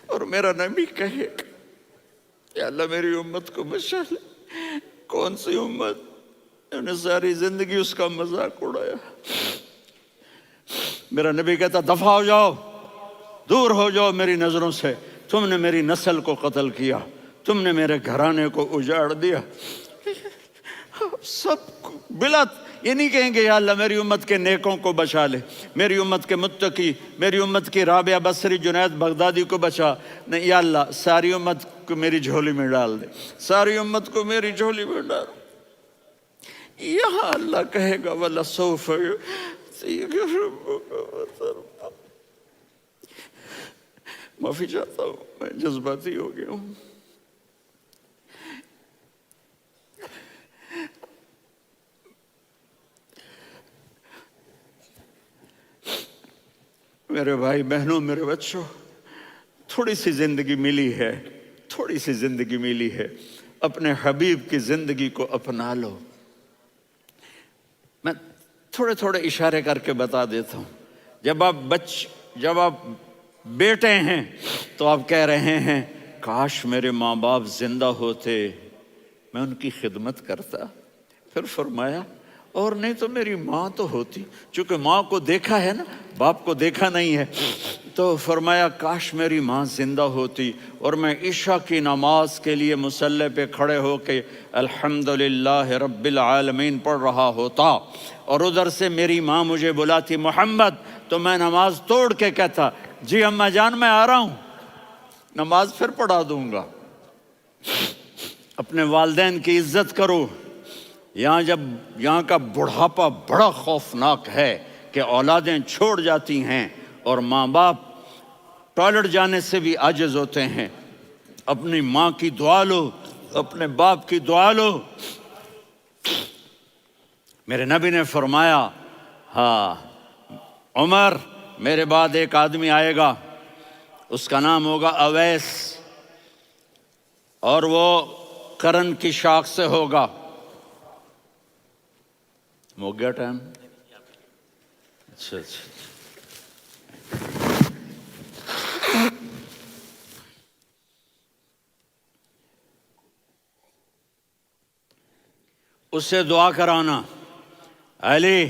اور میرا نبی کہے یا اللہ میری امت کو بچا لے۔ کون سی امت؟ انہوں نے ساری زندگی اس کا مذاق اڑایا۔ میرا نبی کہتا دفع ہو جاؤ، دور ہو جاؤ میری نظروں سے، تم نے میری نسل کو قتل کیا، تم نے میرے گھرانے کو اجاڑ دیا۔ سب بلا یہ نہیں کہیں گے یا اللہ میری امت کے نیکوں کو بچا لے، میری امت کے متقی، میری امت کی رابعہ بصری، جنید بغدادی کو بچا، نہیں یا اللہ ساری امت کو میری جھولی میں ڈال دے، ساری امت کو میری جھولی میں ڈال۔ یہاں اللہ کہے گا وَلَسَوْفَ يُعْطِيكَ رَبُّكَ فَتَرْضَىٰ۔ معافی چاہتا ہوں، میں جذباتی ہو گیا ہوں۔ میرے بھائی بہنوں، میرے بچوں، تھوڑی سی زندگی ملی ہے، تھوڑی سی زندگی ملی ہے، اپنے حبیب کی زندگی کو اپنا لو۔ میں تھوڑے تھوڑے اشارے کر کے بتا دیتا ہوں۔ جب آپ بیٹے ہیں تو آپ کہہ رہے ہیں کاش میرے ماں باپ زندہ ہوتے، میں ان کی خدمت کرتا۔ پھر فرمایا اور نہیں تو میری ماں تو ہوتی، چونکہ ماں کو دیکھا ہے نا، باپ کو دیکھا نہیں ہے، تو فرمایا کاش میری ماں زندہ ہوتی اور میں عشاء کی نماز کے لیے مصلی پہ کھڑے ہو کے الحمدللہ رب العالمین پڑھ رہا ہوتا، اور ادھر سے میری ماں مجھے بلاتی محمد، تو میں نماز توڑ کے کہتا جی اماں جان میں آ رہا ہوں، نماز پھر پڑھا دوں گا۔ اپنے والدین کی عزت کرو۔ یہاں کا بڑھاپا بڑا خوفناک ہے کہ اولادیں چھوڑ جاتی ہیں اور ماں باپ ٹوائلٹ جانے سے بھی عاجز ہوتے ہیں۔ اپنی ماں کی دعا لو، اپنے باپ کی دعا لو۔ میرے نبی نے فرمایا ہاں عمر میرے بعد ایک آدمی آئے گا، اس کا نام ہوگا اویس، اور وہ قرن کی شاخ سے ہوگا۔ ہو گیا ٹائم؟ اچھا اس سے دعا کرانا، علی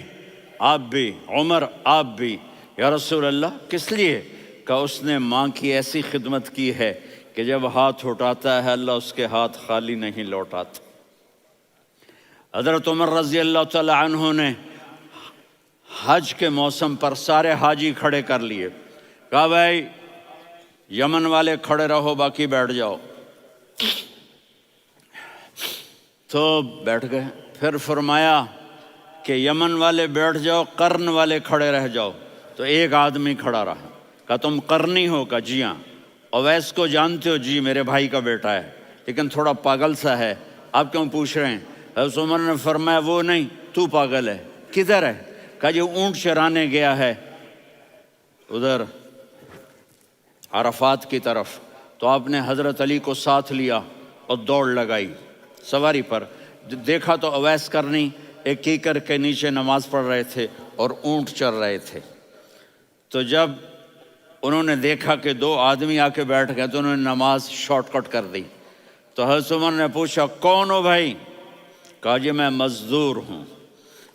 آپ بھی، عمر آپ بھی، یا رسول اللہ کس لیے؟ کہ اس نے ماں کی ایسی خدمت کی ہے کہ جب ہاتھ اٹھاتا ہے اللہ اس کے ہاتھ خالی نہیں لوٹاتا۔ حضرت عمر رضی اللہ تعالی عنہ نے حج کے موسم پر سارے حاجی کھڑے کر لیے، کہا بھائی یمن والے کھڑے رہو باقی بیٹھ جاؤ، تو بیٹھ گئے۔ پھر فرمایا کہ یمن والے بیٹھ جاؤ، قرن والے کھڑے رہ جاؤ، تو ایک آدمی کھڑا رہا۔ کہا تم قرنی ہو؟ کہا جی ہاں۔ اویس کو جانتے ہو؟ جی میرے بھائی کا بیٹا ہے لیکن تھوڑا پاگل سا ہے، آپ کیوں پوچھ رہے ہیں؟ حضرت عمر نے فرمایا وہ نہیں، تو پاگل ہے۔ کدھر ہے؟ کہا جی اونٹ چرانے گیا ہے ادھر عرفات کی طرف۔ تو آپ نے حضرت علی کو ساتھ لیا اور دوڑ لگائی سواری پر۔ دیکھا تو اویس کرنی ایک کیکر کے نیچے نماز پڑھ رہے تھے اور اونٹ چر رہے تھے۔ تو جب انہوں نے دیکھا کہ 2 آدمی آ کے بیٹھ گئے تو انہوں نے نماز شارٹ کٹ کر دی۔ تو حضرت عمر نے پوچھا کون ہو بھائی؟ کہا جی میں مزدور ہوں۔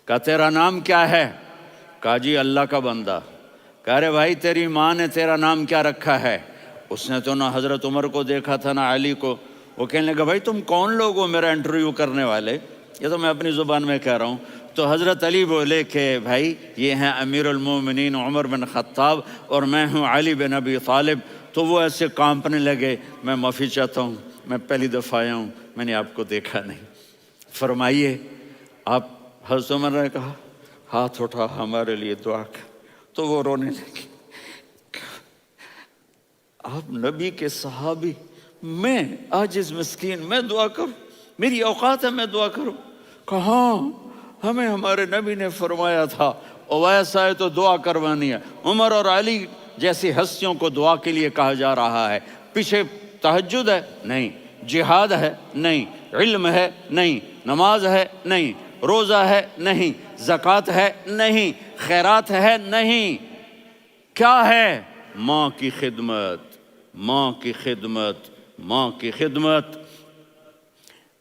کہا تیرا نام کیا ہے؟ کہا جی اللہ کا بندہ۔ کہا رے بھائی تیری ماں نے تیرا نام کیا رکھا ہے؟ اس نے تو نہ حضرت عمر کو دیکھا تھا نہ علی کو۔ وہ کہنے لگا بھائی تم کون لوگ ہو میرا انٹرویو کرنے والے؟ یہ تو میں اپنی زبان میں کہہ رہا ہوں۔ تو حضرت علی بولے کہ بھائی یہ ہیں امیر المومنین عمر بن خطاب اور میں ہوں علی بن ابی طالب۔ تو وہ ایسے کانپنے لگے، میں معافی چاہتا ہوں، میں پہلی دفعہ آیا ہوں، میں نے آپ کو دیکھا نہیں، فرمائیے آپ۔ حضرت عمر نے کہا ہاتھ اٹھا ہمارے لیے دعا کر۔ تو وہ رونے لگے۔ آپ نبی کے صحابی، میں عاجز مسکین، میں دعا کروں؟ میری اوقات ہے میں دعا کروں؟ کہاں ہمیں ہمارے نبی نے فرمایا تھا اویس آئے تو دعا کروانی ہے، عمر اور علی جیسی ہستیوں کو دعا کے لیے کہا جا رہا ہے۔ پیچھے تہجد ہے؟ نہیں۔ جہاد ہے؟ نہیں۔ علم ہے؟ نہیں۔ نماز ہے؟ نہیں۔ روزہ ہے؟ نہیں۔ زکوٰۃ ہے؟ نہیں۔ خیرات ہے؟ نہیں۔ کیا ہے؟ ماں کی خدمت، ماں کی خدمت، ماں کی خدمت۔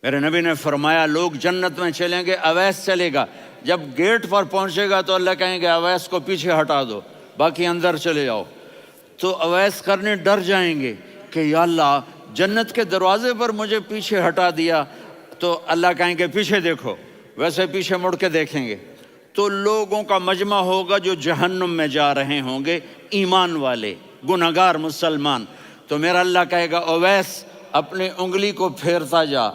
میرے نبی نے فرمایا لوگ جنت میں چلیں گے، اویس چلے گا، جب گیٹ پر پہنچے گا تو اللہ کہیں گے اویس کو پیچھے ہٹا دو، باقی اندر چلے جاؤ۔ تو اویس کرنے ڈر جائیں گے کہ یا اللہ جنت کے دروازے پر مجھے پیچھے ہٹا دیا، تو اللہ کہیں گے پیچھے دیکھو، ویسے پیچھے مڑ کے دیکھیں گے تو لوگوں کا مجمع ہوگا جو جہنم میں جا رہے ہوں گے، ایمان والے، گنہگار مسلمان۔ تو میرا اللہ کہے گا اویس اپنی انگلی کو پھیرتا جا،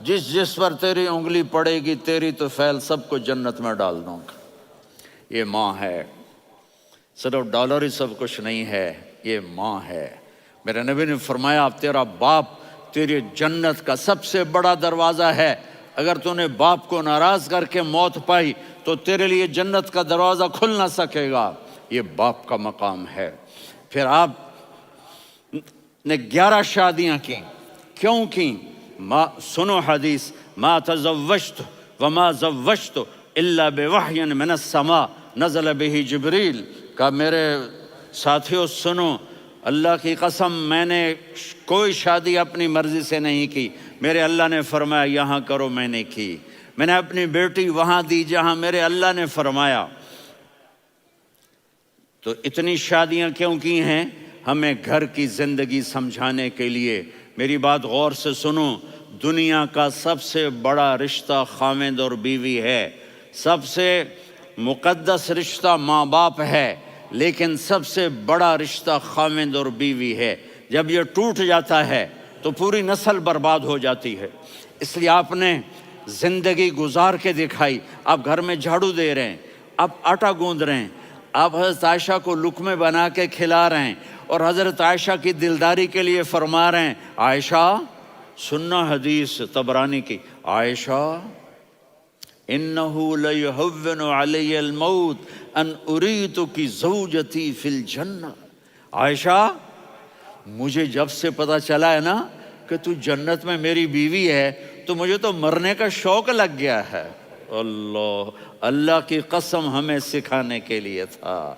جس جس پر تیری انگلی پڑے گی تیری تو فیل سب کو جنت میں ڈال دوں گا۔ یہ ماں ہے، صرف ڈالر ہی سب کچھ نہیں ہے، یہ ماں ہے۔ میرے نبی نے فرمایا اب تیرا باپ تیری جنت کا سب سے بڑا دروازہ ہے، اگر تو نے باپ کو ناراض کر کے موت پائی تو تیرے لیے جنت کا دروازہ کھل نہ سکے گا، یہ باپ کا مقام ہے۔ پھر آپ نے 11 شادیاں کی، کیوں کی؟ سنو حدیث، ما تزوجت وما زوجت الا بوحی من السماء نزل به جبریل، کہ میرے ساتھیوں سنو، اللہ کی قسم میں نے کوئی شادی اپنی مرضی سے نہیں کی، میرے اللہ نے فرمایا یہاں کرو، میں نے کی۔ میں نے اپنی بیٹی وہاں دی جہاں میرے اللہ نے فرمایا۔ تو اتنی شادیاں کیوں کی ہیں؟ ہمیں گھر کی زندگی سمجھانے کے لیے۔ میری بات غور سے سنو، دنیا کا سب سے بڑا رشتہ خاوند اور بیوی ہے، سب سے مقدس رشتہ ماں باپ ہے، لیکن سب سے بڑا رشتہ خاوند اور بیوی ہے۔ جب یہ ٹوٹ جاتا ہے تو پوری نسل برباد ہو جاتی ہے۔ اس لیے آپ نے زندگی گزار کے دکھائی۔ آپ گھر میں جھاڑو دے رہے ہیں، آپ آٹا گوندھ رہے ہیں، آپ حضرت عائشہ کو لقمے بنا کے کھلا رہے ہیں، اور حضرت عائشہ کی دلداری کے لیے فرما رہے ہیں عائشہ، سننا حدیث طبرانی کی، عائشہ انہو لیہون علی الموت ان اریتک زوجتی فی الجنہ۔ عائشہ مجھے جب سے پتا چلا ہے نا کہ تو جنت میں میری بیوی ہے تو مجھے تو مرنے کا شوق لگ گیا ہے۔ اللہ کی قسم ہمیں سکھانے کے لیے تھا۔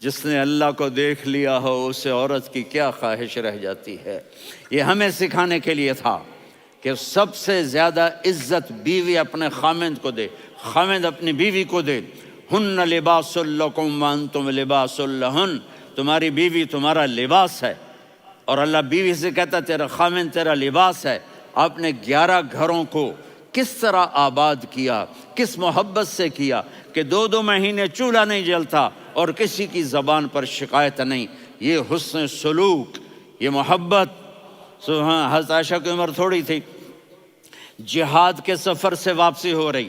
جس نے اللہ کو دیکھ لیا ہو اسے عورت کی کیا خواہش رہ جاتی ہے۔ یہ ہمیں سکھانے کے لیے تھا کہ سب سے زیادہ عزت بیوی اپنے خاوند کو دے، خاوند اپنی بیوی کو دے۔ ہن لباس لکم وانتم لباس لہن، تمہاری بیوی تمہارا لباس ہے، اور اللہ بیوی سے کہتا تیرا خاوند تیرا لباس ہے۔ آپ نے 11 گھروں کو کس طرح آباد کیا، کس محبت سے کیا کہ 2 مہینے چولہا نہیں جلتا اور کسی کی زبان پر شکایت نہیں۔ یہ حسن سلوک، یہ محبت۔ حضرت عائشہ کی عمر تھوڑی تھی، جہاد کے سفر سے واپسی ہو رہی،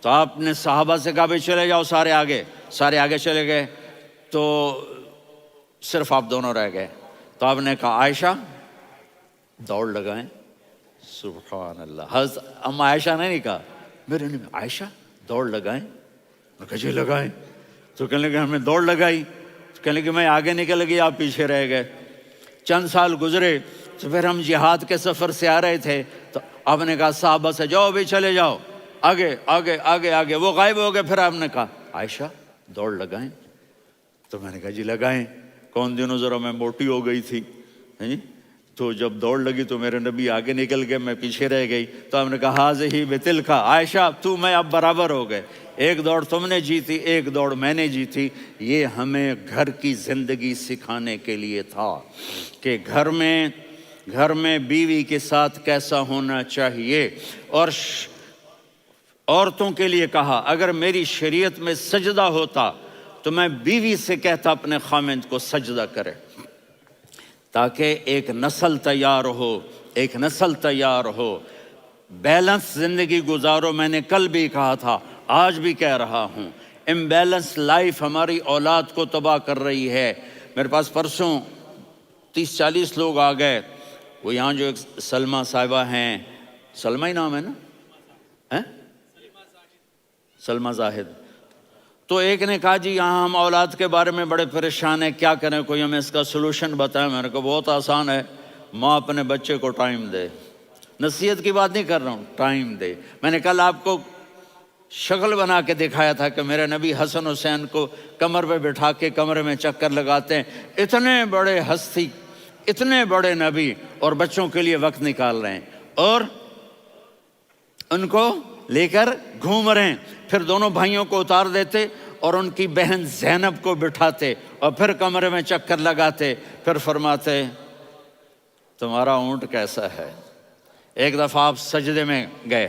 تو آپ نے صحابہ سے کہا بھی چلے جاؤ سارے آگے چلے گئے، تو صرف آپ دونوں رہ گئے۔ تو آپ نے کہا عائشہ دوڑ لگائیں۔ سبحان اللہ، حضرت اما عائشہ نے نہیں کہا، میرے نے عائشہ دوڑ لگائیں، میں کہا جی لگائیں۔ تو کہنے لگے ہمیں دوڑ لگائی، تو کہنے لگے میں آگے نکل گئی، آپ پیچھے رہ گئے۔ چند سال گزرے تو پھر ہم جہاد کے سفر سے آ رہے تھے، تو آپ نے کہا صحابہ سے جاؤ بھی چلے جاؤ آگے آگے آگے آگے، وہ غائب ہو گئے۔ پھر آپ نے کہا عائشہ دوڑ لگائیں، تو میں نے کہا جی لگائیں۔ کون دنوں ذرا میں موٹی ہو گئی تھی، تو جب دوڑ لگی تو میرے نبی آگے نکل گئے، میں پیچھے رہ گئی۔ تو ہم نے کہا ہاذہ بتلک، عائشہ تو میں اب برابر ہو گئے، ایک دوڑ تم نے جیتی ایک دوڑ میں نے جیتی۔ یہ ہمیں گھر کی زندگی سکھانے کے لیے تھا کہ گھر میں بیوی کے ساتھ کیسا ہونا چاہیے۔ اور عورتوں کے لیے کہا اگر میری شریعت میں سجدہ ہوتا تو میں بیوی سے کہتا اپنے خاوند کو سجدہ کرے، تاکہ ایک نسل تیار ہو، بیلنس زندگی گزارو۔ میں نے کل بھی کہا تھا، آج بھی کہہ رہا ہوں، امبیلنس لائف ہماری اولاد کو تباہ کر رہی ہے۔ میرے پاس پرسوں 30-40 لوگ آ گئے، وہ یہاں جو ایک سلمہ صاحبہ ہیں، سلمہ ہی نام ہے نا، سلمہ زاہد، تو ایک نے کہا جی یہاں ہم اولاد کے بارے میں بڑے پریشان ہیں، کیا کریں، کوئی ہمیں اس کا سلوشن بتائیں۔ میں نے کہا بہت آسان ہے، ماں اپنے بچے کو ٹائم دے۔ نصیحت کی بات نہیں کر رہا ہوں، ٹائم دے۔ میں نے کل آپ کو شکل بنا کے دکھایا تھا کہ میرے نبی حسن حسین کو کمر پہ بٹھا کے کمرے میں چکر لگاتے ہیں۔ اتنے بڑے ہستی، اتنے بڑے نبی، اور بچوں کے لیے وقت نکال رہے ہیں اور ان کو لے کر گھوم رہے ہیں۔ پھر دونوں بھائیوں کو اتار دیتے اور ان کی بہن زینب کو بٹھاتے اور پھر کمرے میں چکر لگاتے، پھر فرماتے تمہارا اونٹ کیسا ہے۔ ایک دفعہ آپ سجدے میں گئے،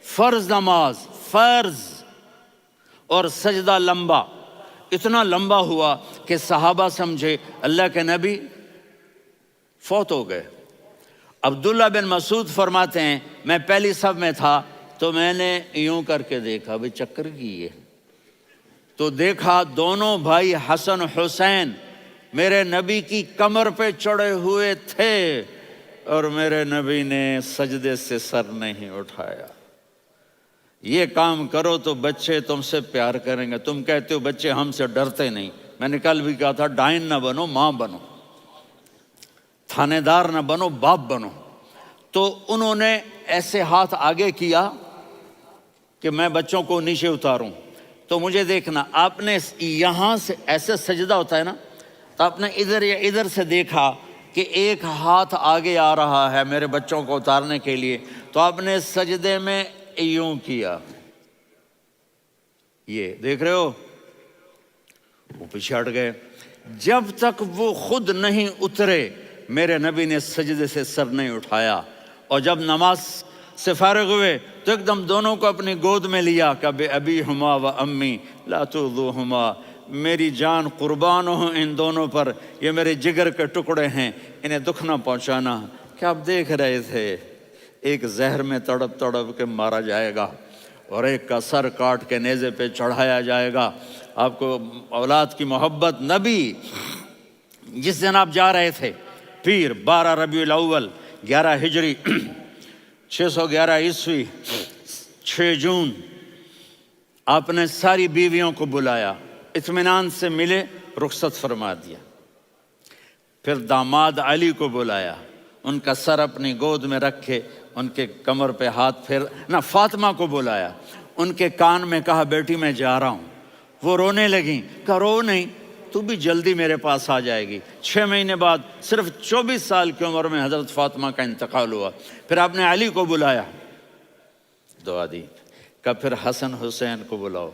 فرض نماز، فرض، اور سجدہ لمبا، اتنا لمبا ہوا کہ صحابہ سمجھے اللہ کے نبی فوت ہو گئے۔ عبداللہ بن مسعود فرماتے ہیں میں پہلی صف میں تھا تو میں نے یوں کر کے دیکھا، بھئی چکر کی ہے، تو دیکھا دونوں بھائی حسن حسین میرے نبی کی کمر پہ چڑھے ہوئے تھے اور میرے نبی نے سجدے سے سر نہیں اٹھایا۔ یہ کام کرو تو بچے تم سے پیار کریں گے۔ تم کہتے ہو بچے ہم سے ڈرتے نہیں، میں نے کل بھی کہا تھا ڈائن نہ بنو، ماں بنو، تھانے دار نہ بنو، باپ بنو۔ تو انہوں نے ایسے ہاتھ آگے کیا کہ میں بچوں کو نیچے اتاروں، تو مجھے دیکھنا، آپ نے یہاں سے ایسے سجدہ ہوتا ہے نا، تو آپ نے ادھر یا ادھر سے دیکھا کہ ایک ہاتھ آگے آ رہا ہے میرے بچوں کو اتارنے کے لیے، تو آپ نے سجدے میں یوں کیا، یہ دیکھ رہے ہو، وہ پیچھے ہٹ گئے۔ جب تک وہ خود نہیں اترے میرے نبی نے سجدے سے سر نہیں اٹھایا۔ اور جب نماز سے فارغ ہوئے تو ایک دم دونوں کو اپنی گود میں لیا کہ بے ابی ہما و امی لا تؤذوہما، میری جان قربان ہو ان دونوں پر، یہ میرے جگر کے ٹکڑے ہیں، انہیں دکھ نہ پہنچانا۔ کیا آپ دیکھ رہے تھے ایک زہر میں تڑپ تڑپ کے مارا جائے گا اور ایک کا سر کاٹ کے نیزے پہ چڑھایا جائے گا۔ آپ کو اولاد کی محبت، نبی جس دن آپ جا رہے تھے پیر 12 ربیع الاول 11 ہجری 611 عیسوی 6 جون، آپ نے ساری بیویوں کو بلایا، اطمینان سے ملے، رخصت فرما دیا۔ پھر داماد علی کو بلایا، ان کا سر اپنی گود میں رکھے، ان کے کمر پہ ہاتھ پھیر نہ، فاطمہ کو بلایا، ان کے کان میں کہا بیٹی میں جا رہا ہوں۔ وہ رونے لگیں، کہا رو نہیں، تو بھی جلدی میرے پاس آ جائے گی۔ 6 مہینے بعد صرف 24 سال کی عمر میں حضرت فاطمہ کا انتقال ہوا۔ پھر آپ نے علی کو بلایا، دعا دی، کہا پھر حسن حسین کو بلاؤ۔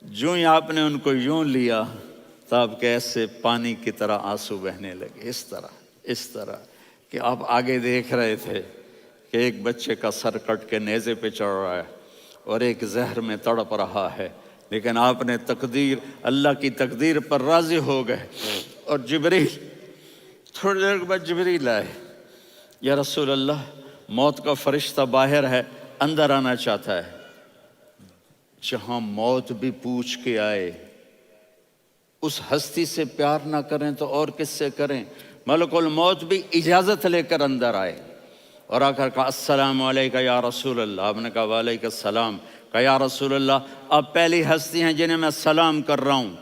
جو ہی آپ نے ان کو یوں لیا تو آپ کے ایسے پانی کی طرح آنسو بہنے لگے، اس طرح کہ آپ آگے دیکھ رہے تھے کہ ایک بچے کا سر کٹ کے نیزے پہ چڑھ رہا ہے اور ایک زہر میں تڑپ رہا ہے، لیکن آپ نے تقدیر، اللہ کی تقدیر پر راضی ہو گئے۔ اور جبریل، تھوڑی دیر کے بعد جبریل آئے، یا رسول اللہ موت کا فرشتہ باہر ہے، اندر آنا چاہتا ہے۔ جہاں موت بھی پوچھ کے آئے، اس ہستی سے پیار نہ کریں تو اور کس سے کریں؟ ملک الموت بھی اجازت لے کر اندر آئے اور آ کر کہا السلام علیکہ یا رسول اللہ۔ آپ نے کہا وعلیکم السلام۔ کہا یا رسول اللہ آپ پہلی ہستی ہیں جنہیں میں سلام کر رہا ہوں،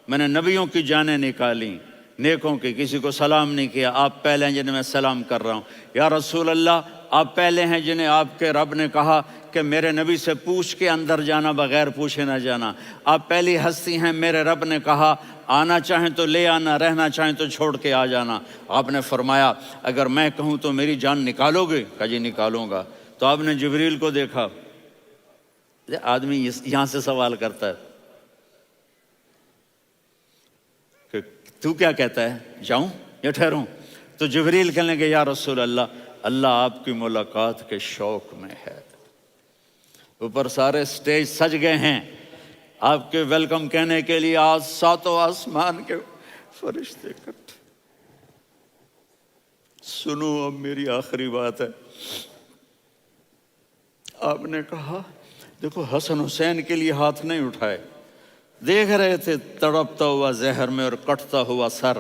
میں نے نبیوں کی جانیں نکالیں، نیکوں کی، کسی کو سلام نہیں کیا، آپ پہلے ہیں جنہیں میں سلام کر رہا ہوں۔ یا رسول اللہ آپ پہلے ہیں جنہیں آپ کے رب نے کہا کہ میرے نبی سے پوچھ کے اندر جانا، بغیر پوچھے نہ جانا۔ آپ پہلی ہستی ہیں، میرے رب نے کہا آنا چاہیں تو لے آنا، رہنا چاہیں تو چھوڑ کے آ جانا۔ آپ نے فرمایا اگر میں کہوں تو میری جان نکالو گے؟ کہا جی نکالوں گا۔ تو آپ نے جبریل کو دیکھا، آدمی یہاں سے سوال کرتا ہے کہ تو کیا کہتا ہے، جاؤں یا ٹھہروں؟ تو جبریل کہنے لگے یا رسول اللہ، اللہ آپ کی ملاقات کے شوق میں ہے۔ اوپر سارے سٹیج سج گئے ہیں آپ کے ویلکم کہنے کے لیے، آج 7 آسمان کے فرشتے اکٹھے۔ سنو اب میری آخری بات ہے۔ آپ نے کہا دیکھو حسن حسین کے لیے ہاتھ نہیں اٹھائے، دیکھ رہے تھے تڑپتا ہوا زہر میں اور کٹتا ہوا سر،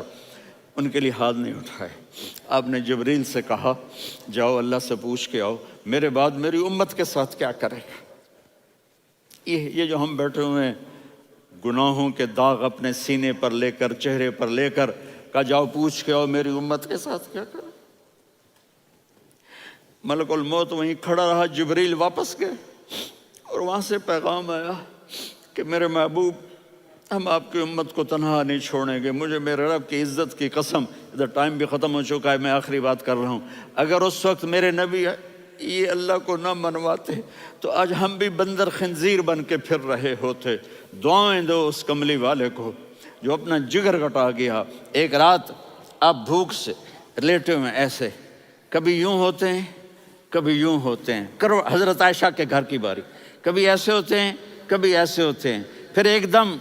ان کے لیے ہاتھ نہیں اٹھائے۔ آپ نے جبریل سے کہا جاؤ اللہ سے پوچھ کے آؤ میرے بعد میری امت کے ساتھ کیا کرے گا۔ یہ جو ہم بیٹھے ہوئے ہیں گناہوں کے داغ اپنے سینے پر لے کر، چہرے پر لے کر، کہا جاؤ پوچھ کے آؤ میری امت کے ساتھ کیا کرا۔ ملک الموت وہیں کھڑا رہا، جبریل واپس گئے اور وہاں سے پیغام آیا کہ میرے محبوب، ہم آپ کی امت کو تنہا نہیں چھوڑیں گے، مجھے میرے رب کی عزت کی قسم، ادھر ٹائم بھی ختم ہو چکا ہے، میں آخری بات کر رہا ہوں، اگر اس وقت میرے نبی یہ اللہ کو نہ منواتے تو آج ہم بھی بندر خنزیر بن کے پھر رہے ہوتے۔ دعائیں دو اس کملی والے کو جو اپنا جگر کٹا گیا۔ ایک رات آپ بھوک سے لیٹے ہوئے ایسے، کبھی یوں ہوتے ہیں کبھی یوں ہوتے ہیں، کرو حضرت عائشہ کے گھر کی باری، کبھی ایسے ہوتے ہیں کبھی ایسے ہوتے ہیں، پھر ایک دم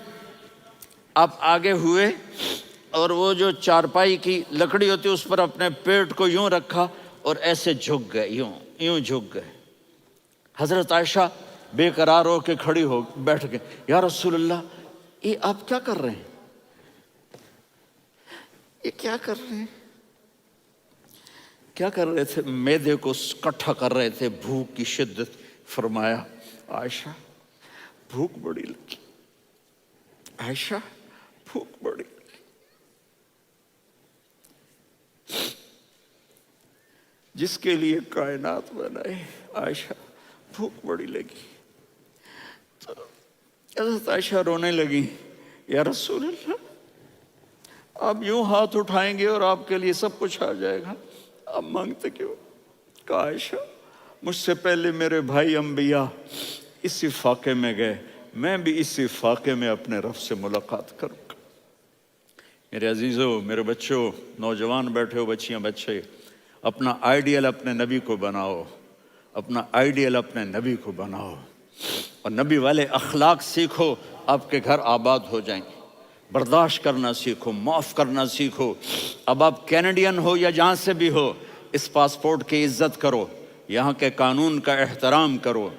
آپ آگے ہوئے اور وہ جو چارپائی کی لکڑی ہوتی ہے اس پر اپنے پیٹ کو یوں رکھا اور ایسے جھک گئے، یوں جھک گئے۔ حضرت عائشہ بے قرار ہو کے کھڑی ہو بیٹھ گئے، یا رسول اللہ یہ آپ کیا کر رہے ہیں، یہ کیا کر رہے ہیں؟ کیا کر رہے تھے؟ معدے کو کٹھا کر رہے تھے، بھوک کی شدت۔ فرمایا عائشہ بھوک بڑی لگی، عائشہ بھوک بڑی لگی، جس کے لیے کائنات بنائے، عائشہ بھوک بڑی لگی۔ تو حضرت عائشہ رونے لگی، یا رسول اللہ آپ یوں ہاتھ اٹھائیں گے اور آپ کے لیے سب کچھ آ جائے گا، آپ مانگتے کیوں؟ کہا عائشہ مجھ سے پہلے میرے بھائی انبیاء اسی فاقے میں گئے، میں بھی اسی فاقے میں اپنے رب سے ملاقات کروں گا۔ میرے عزیزوں، میرے بچوں، نوجوان بیٹھے ہو، بچیاں بچے، اپنا آئیڈیل اپنے نبی کو بناؤ، اپنا آئیڈیل اپنے نبی کو بناؤ اور نبی والے اخلاق سیکھو، آپ کے گھر آباد ہو جائیں گے۔ برداشت کرنا سیکھو، معاف کرنا سیکھو۔ اب آپ کینیڈین ہو یا جہاں سے بھی ہو، اس پاسپورٹ کی عزت کرو، یہاں کے قانون کا احترام کرو،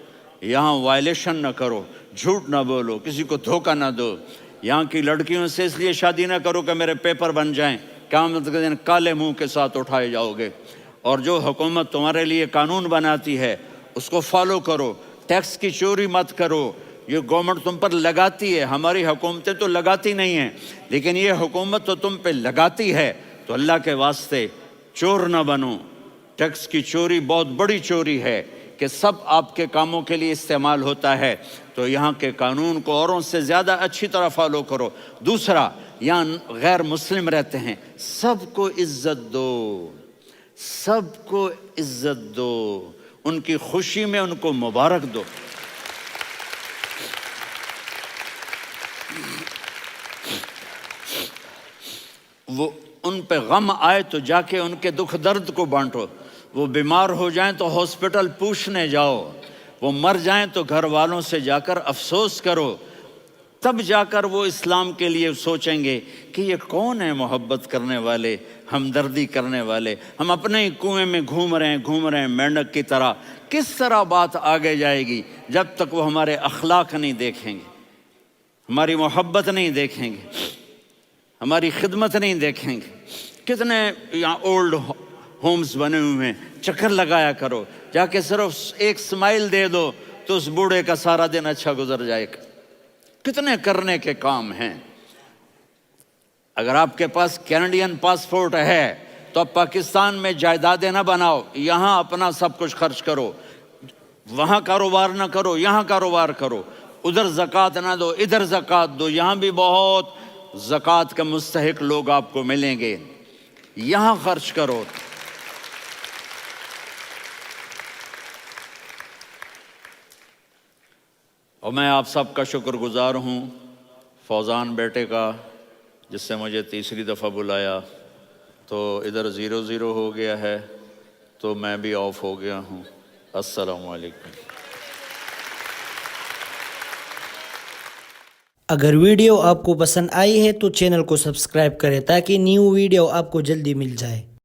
یہاں وائلیشن نہ کرو، جھوٹ نہ بولو، کسی کو دھوکہ نہ دو۔ یہاں کی لڑکیوں سے اس لیے شادی نہ کرو کہ میرے پیپر بن جائیں، قیامت کے دن کالے منہ کے ساتھ اٹھائے جاؤ گے۔ اور جو حکومت تمہارے لیے قانون بناتی ہے اس کو فالو کرو، ٹیکس کی چوری مت کرو۔ یہ گورنمنٹ تم پر لگاتی ہے، ہماری حکومتیں تو لگاتی نہیں ہیں، لیکن یہ حکومت تو تم پہ لگاتی ہے، تو اللہ کے واسطے چور نہ بنو۔ ٹیکس کی چوری بہت بڑی چوری ہے کہ سب آپ کے کاموں کے لیے استعمال ہوتا ہے، تو یہاں کے قانون کو اوروں سے زیادہ اچھی طرح فالو کرو۔ دوسرا، یہاں غیر مسلم رہتے ہیں، سب کو عزت دو، سب کو عزت دو، ان کی خوشی میں ان کو مبارک دو۔ وہ ان پہ غم آئے تو جا کے ان کے دکھ درد کو بانٹو، وہ بیمار ہو جائیں تو ہاسپٹل پوچھنے جاؤ، وہ مر جائیں تو گھر والوں سے جا کر افسوس کرو، تب جا کر وہ اسلام کے لیے سوچیں گے کہ یہ کون ہے محبت کرنے والے، ہمدردی کرنے والے۔ ہم اپنے ہی کنویں میں گھوم رہے ہیں مینڈک کی طرح۔ کس طرح بات آگے جائے گی جب تک وہ ہمارے اخلاق نہیں دیکھیں گے، ہماری محبت نہیں دیکھیں گے، ہماری خدمت نہیں دیکھیں گے۔ کتنے یہاں اولڈ ہومز بنے ہوئے ہیں، چکر لگایا کرو، جا کے صرف ایک سمائل دے دو تو اس بوڑھے کا سارا دن اچھا گزر جائے گا۔ کتنے کرنے کے کام ہیں۔ اگر آپ کے پاس کینیڈین پاسپورٹ ہے تو اب پاکستان میں جائیدادیں نہ بناؤ، یہاں اپنا سب کچھ خرچ کرو، وہاں کاروبار نہ کرو، یہاں کاروبار کرو، ادھر زکوٰۃ نہ دو، ادھر زکوٰۃ دو، یہاں بھی بہت زکوٰۃ کے مستحق لوگ آپ کو ملیں گے، یہاں خرچ کرو۔ اور میں آپ سب کا شکر گزار ہوں، فوزان بیٹے کا، جس سے مجھے تیسری دفعہ بلایا، تو ادھر 0-0 ہو گیا ہے تو میں بھی آف ہو گیا ہوں۔ السلام علیکم۔ اگر ویڈیو آپ کو پسند آئی ہے تو چینل کو سبسکرائب کریں تاکہ نیو ویڈیو آپ کو جلدی مل جائے۔